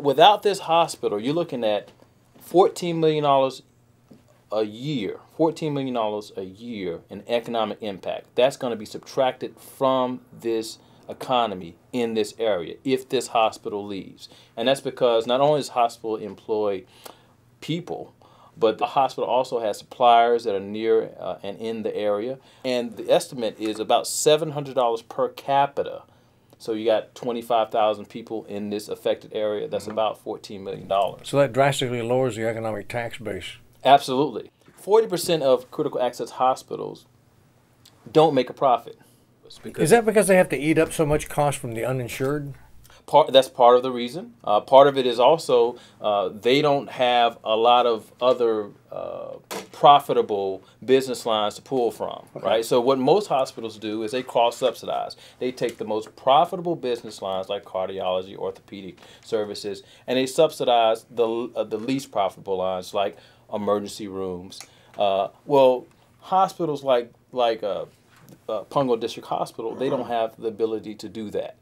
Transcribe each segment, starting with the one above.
Without this hospital, you're looking at $14 million a year, $14 million a year in economic impact. That's going to be subtracted from this economy in this area if this hospital leaves. And that's because not only does the hospital employ people, but the hospital also has suppliers that are near and in the area. And the estimate is about $700 per capita. So you got 25,000 people in this affected area. That's about $14 million. So that drastically lowers the economic tax base. Absolutely. 40% of critical access hospitals don't make a profit. Is that because they have to eat up so much cost from the uninsured? That's part of the reason. Part of it is also they don't have a lot of other profitable business lines to pull from, right? So what most hospitals do is they cross-subsidize. They take the most profitable business lines like cardiology, orthopedic services, and they subsidize the least profitable lines like emergency rooms. Well, hospitals like Pungo District Hospital, they don't have the ability to do that.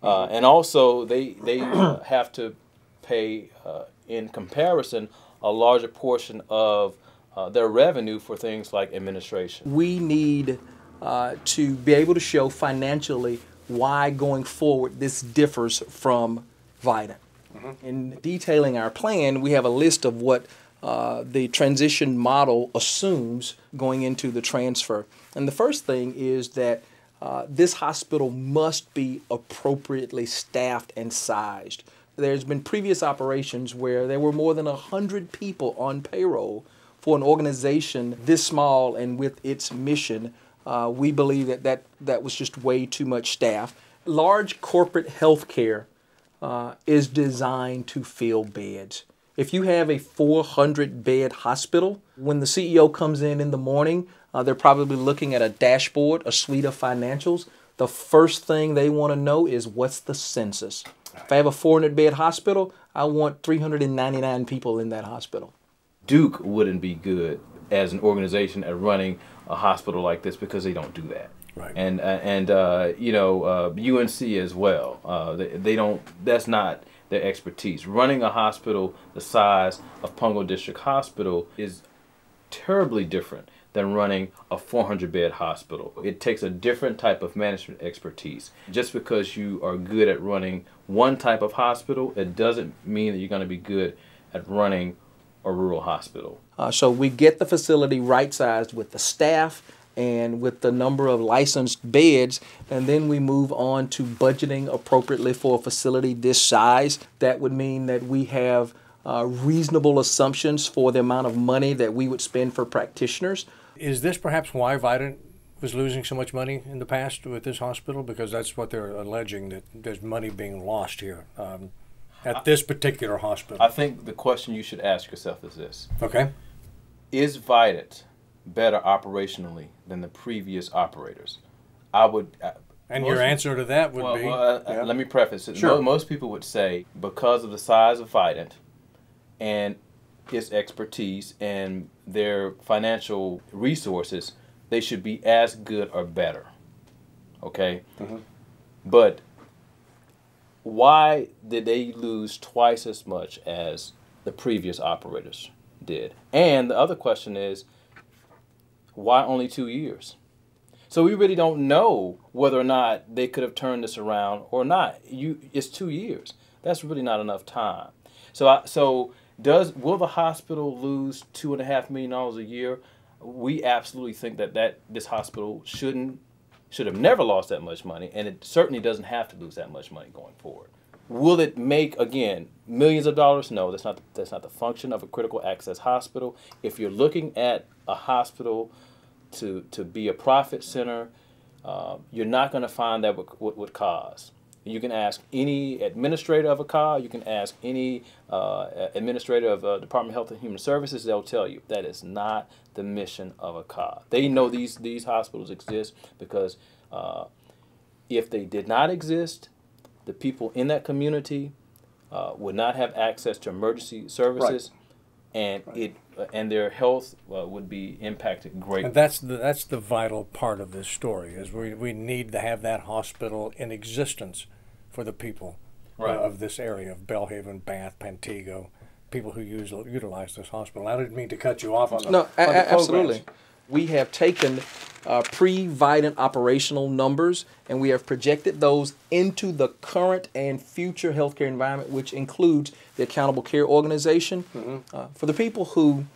And also, they have to pay, in comparison, a larger portion of their revenue for things like administration. We need to be able to show financially why going forward this differs from Vidant. In detailing our plan, we have a list of what the transition model assumes going into the transfer. And the first thing is that this hospital must be appropriately staffed and sized. There's been previous operations where there were more than 100 people on payroll for an organization this small, and with its mission, we believe that was just way too much staff. Large corporate healthcare is designed to fill beds. If you have a 400-bed hospital, when the CEO comes in the morning, they're probably looking at a dashboard, a suite of financials. The first thing they want to know is, what's the census? If I have a 400-bed hospital, I want 399 people in that hospital. Duke wouldn't be good as an organization at running a hospital like this because they don't do that. Right. And you know, UNC as well. They don't. That's not their expertise. Running a hospital the size of Pungo District Hospital is terribly different than running a 400-bed hospital. It takes a different type of management expertise. Just because you are good at running one type of hospital, it doesn't mean that you're going to be good at running a rural hospital. So we get the facility right-sized with the staff and with the number of licensed beds, and then we move on to budgeting appropriately for a facility this size. That would mean that we have reasonable assumptions for the amount of money that we would spend for practitioners. Is this perhaps why Vidant was losing so much money in the past with this hospital? Because that's what they're alleging, that there's money being lost here at this particular hospital. I think the question you should ask yourself is this. Okay. Is Vidant better operationally than the previous operators? I would... And your answer to that would be... yeah. Let me preface it. Sure. Most people would say because of the size of Vidant and its expertise and their financial resources, they should be as good or better. Okay? But why did they lose twice as much as the previous operators did? And the other question is, why only 2 years? So we really don't know whether or not they could have turned this around or not. It's 2 years. That's really not enough time. Will the hospital lose $2.5 million a year? We absolutely think that this hospital should have never lost that much money, and it certainly doesn't have to lose that much money going forward. Will it make, again, millions of dollars? No, that's not the function of a critical access hospital. If you're looking at a hospital to be a profit center, you're not going to find that would cause. You can ask any administrator of a CAR, you can ask any administrator of Department of Health and Human Services, they'll tell you that is not the mission of a CAR. They know these hospitals exist because if they did not exist, the people in that community would not have access to emergency services, and and their health would be impacted greatly. And that's the vital part of this story, is we need to have that hospital in existence for the people. of this area of Belhaven, Bath, Pantego, people who utilize this hospital. I didn't mean to cut you off on the, No, on the absolutely. programs. We have taken pre-Vidant operational numbers and we have projected those into the current and future healthcare environment, which includes the Accountable Care Organization. For the people who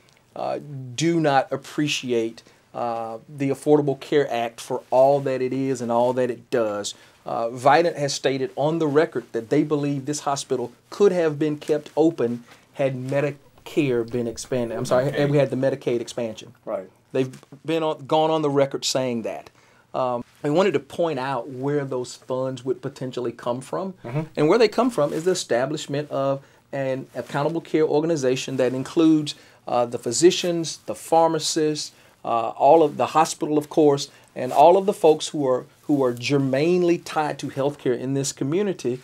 do not appreciate the Affordable Care Act for all that it is and all that it does, Vidant has stated on the record that they believe this hospital could have been kept open had Medicare been expanded. I'm sorry, had we had the Medicaid expansion. Right. They've gone on the record saying that. I wanted to point out where those funds would potentially come from. And where they come from is the establishment of an accountable care organization that includes the physicians, the pharmacists, all of the hospital, of course, and all of the folks who are germanely tied to healthcare in this community.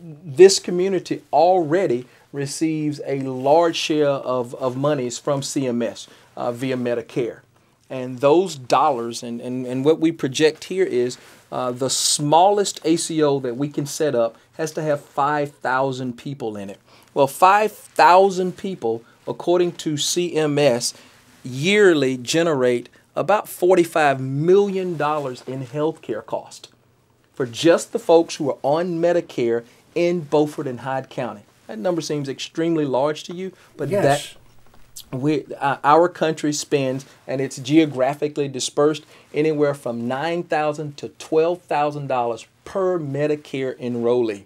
This community already receives a large share of monies from CMS via Medicare. And those dollars, and what we project here is the smallest ACO that we can set up has to have 5,000 people in it. Well, 5,000 people, according to CMS, yearly generate about $45 million in healthcare cost for just the folks who are on Medicare in Beaufort and Hyde County. That number seems extremely large to you, but Yes. our country spends, and it's geographically dispersed, anywhere from $9,000 to $12,000 per Medicare enrollee.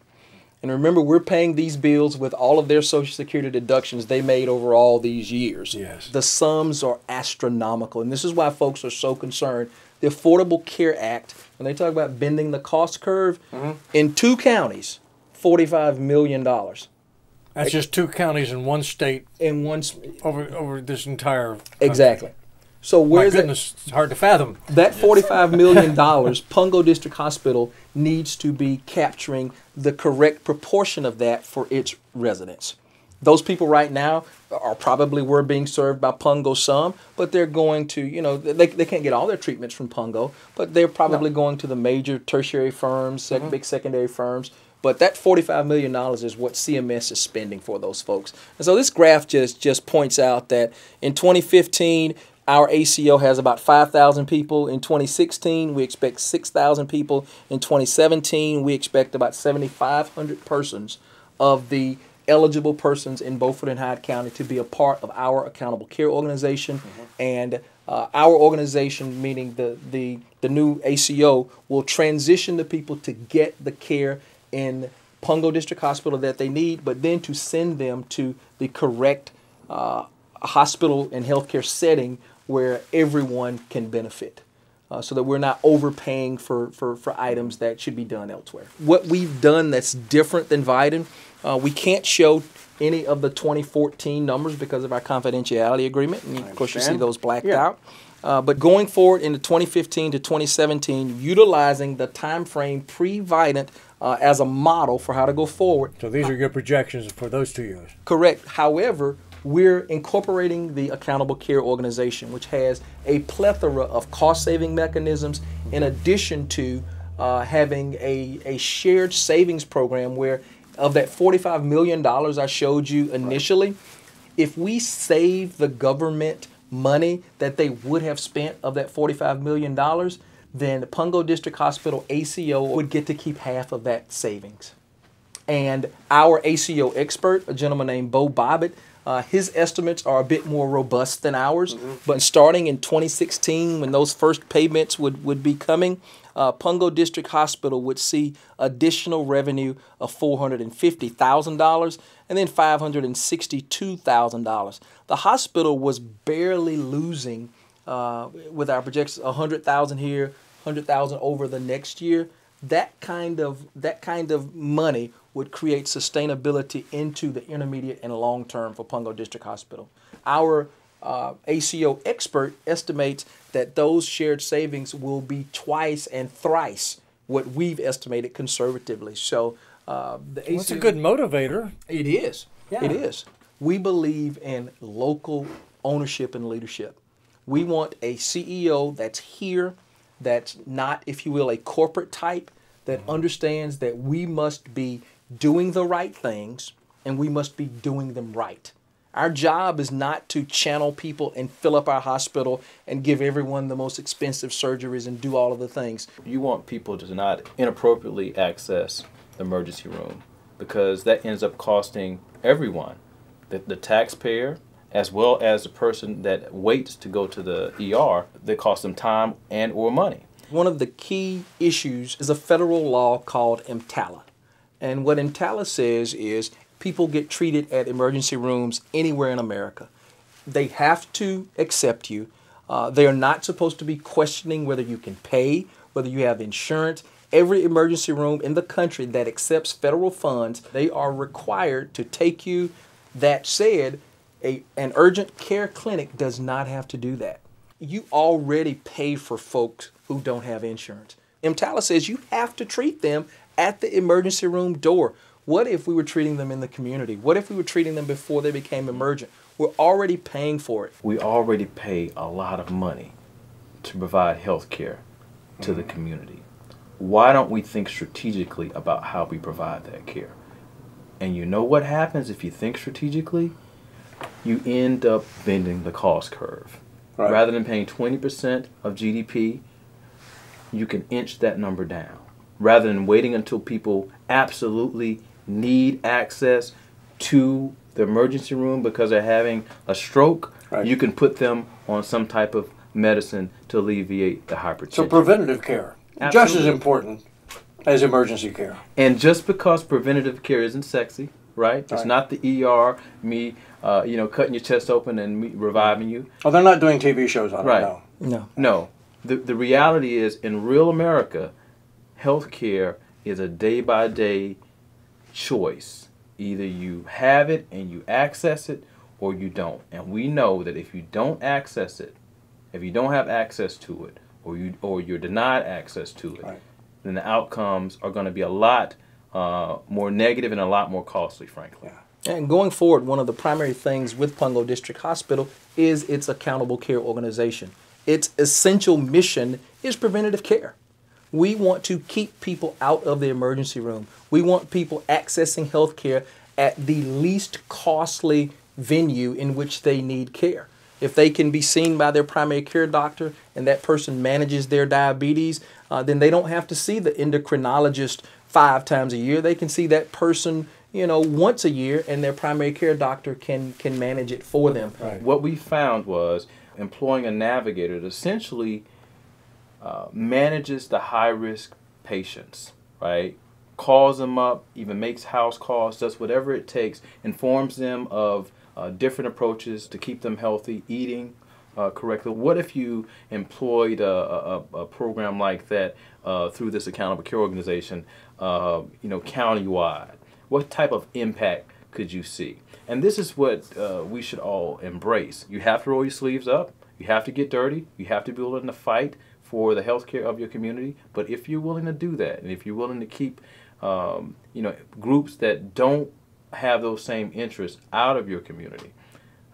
And remember, we're paying these bills with all of their Social Security deductions they made over all these years. Yes. The sums are astronomical, and this is why folks are so concerned. The Affordable Care Act, when they talk about bending the cost curve, in 2 counties, $45 million. That's just 2 counties in one state In one, over this entire country. exactly. So My where's goodness, it's hard to fathom. that $45 million, Pungo District Hospital needs to be capturing the correct proportion of that for its residents. Those people right now are probably were being served by Pungo some, but they're going to, they can't get all their treatments from Pungo, but they're probably going to the major tertiary firms, big secondary firms. But that $45 million is what CMS is spending for those folks. And so this graph just points out that in 2015, our ACO has about 5,000 people. In 2016, we expect 6,000 people. In 2017, we expect about 7,500 persons of the eligible persons in Beaufort and Hyde County to be a part of our accountable care organization. And our organization, meaning the new ACO, will transition the people to get the care in Pungo District Hospital that they need, but then to send them to the correct hospital and healthcare setting where everyone can benefit, so that we're not overpaying for items that should be done elsewhere. What we've done that's different than Vidant, we can't show any of the 2014 numbers because of our confidentiality agreement, and of course you see those blacked out. But going forward into 2015 to 2017, utilizing the time frame pre-Vidant as a model for how to go forward. So these are your projections for those 2 years. Correct. However, we're incorporating the Accountable Care Organization, which has a plethora of cost-saving mechanisms in addition to having a shared savings program where of that $45 million I showed you initially, if we save the government money that they would have spent of that $45 million, then the Pungo District Hospital ACO would get to keep half of that savings. And our ACO expert, a gentleman named Bo Bobbitt, his estimates are a bit more robust than ours. But starting in 2016, when those first payments would be coming, Pungo District Hospital would see additional revenue of $450,000 and then $562,000. The hospital was barely losing, with our projections, $100,000 here, $100,000 over the next year. That kind of money would create sustainability into the intermediate and long term for Pungo District Hospital. Our ACO expert estimates that those shared savings will be twice and thrice what we've estimated conservatively. So the ACO, That's a good motivator. It is. Yeah. It is. We believe in local ownership and leadership. We want a CEO that's here, that's not, if you will, a corporate type, that understands that we must be doing the right things, and we must be doing them right. Our job is not to channel people and fill up our hospital and give everyone the most expensive surgeries and do all of the things. You want people to not inappropriately access the emergency room, because that ends up costing everyone, the taxpayer, as well as the person that waits to go to the ER. That costs them time and or money. One of the key issues is a federal law called EMTALA. And what EMTALA says is people get treated at emergency rooms anywhere in America. They have to accept you. They are not supposed to be questioning whether you can pay, whether you have insurance. Every emergency room in the country that accepts federal funds, they are required to take you. That said, an urgent care clinic does not have to do that. You already pay for folks who don't have insurance. EMTALA says you have to treat them at the emergency room door. What if we were treating them in the community? What if we were treating them before they became emergent? We're already paying for it. We already pay a lot of money to provide health care to the community. Why don't we think strategically about how we provide that care? And you know what happens if you think strategically? You end up bending the cost curve. Right. Rather than paying 20% of GDP, you can inch that number down. Rather than waiting until people absolutely need access to the emergency room because they're having a stroke, right, you can put them on some type of medicine to alleviate the hypertension. So preventative care, absolutely, just as important as emergency care. And just because preventative care isn't sexy, right? It's not the ER, me, cutting your chest open and me reviving you. Oh, they're not doing TV shows on right. it, no. No. The reality is, in real America, health care is a day-by-day choice. Either you have it and you access it, or you don't. And we know that if you don't access it, if you don't have access to it, or you're denied access to it, right, then the outcomes are going to be a lot more negative and a lot more costly, frankly. Yeah. And going forward, one of the primary things with Pungo District Hospital is its accountable care organization. Its essential mission is preventative care. We want to keep people out of the emergency room. We want people accessing health care at the least costly venue in which they need care. If they can be seen by their primary care doctor and that person manages their diabetes, then they don't have to see the endocrinologist 5 times a year. They can see that person, once a year, and their primary care doctor can manage it for them. Right. What we found was employing a navigator that essentially manages the high-risk patients, right? Calls them up, even makes house calls, does whatever it takes, informs them of different approaches to keep them healthy, eating correctly. What if you employed a program like that through this accountable care organization, countywide? What type of impact could you see? And this is what we should all embrace. You have to roll your sleeves up. You have to get dirty. You have to be willing to fight for the health care of your community. But if you're willing to do that, and if you're willing to keep groups that don't have those same interests out of your community,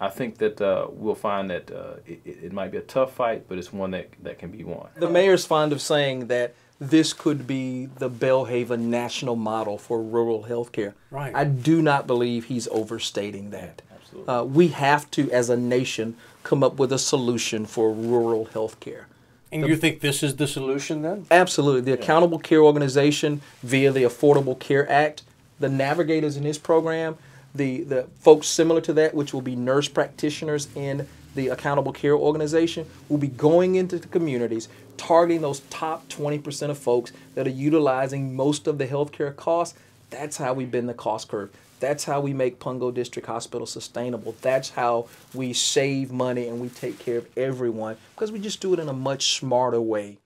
I think that we'll find that it might be a tough fight, but it's one that can be won. The mayor's fond of saying that this could be the Belhaven national model for rural health care. Right. I do not believe he's overstating that. Absolutely. We have to, as a nation, come up with a solution for rural health care. And you think this is the solution then? Absolutely. The Accountable Care Organization, via the Affordable Care Act, the navigators in this program, the folks similar to that, which will be nurse practitioners in the Accountable Care Organization, will be going into the communities, targeting those top 20% of folks that are utilizing most of the healthcare costs. That's how we bend the cost curve. That's how we make Pungo District Hospital sustainable. That's how we save money and we take care of everyone, because we just do it in a much smarter way.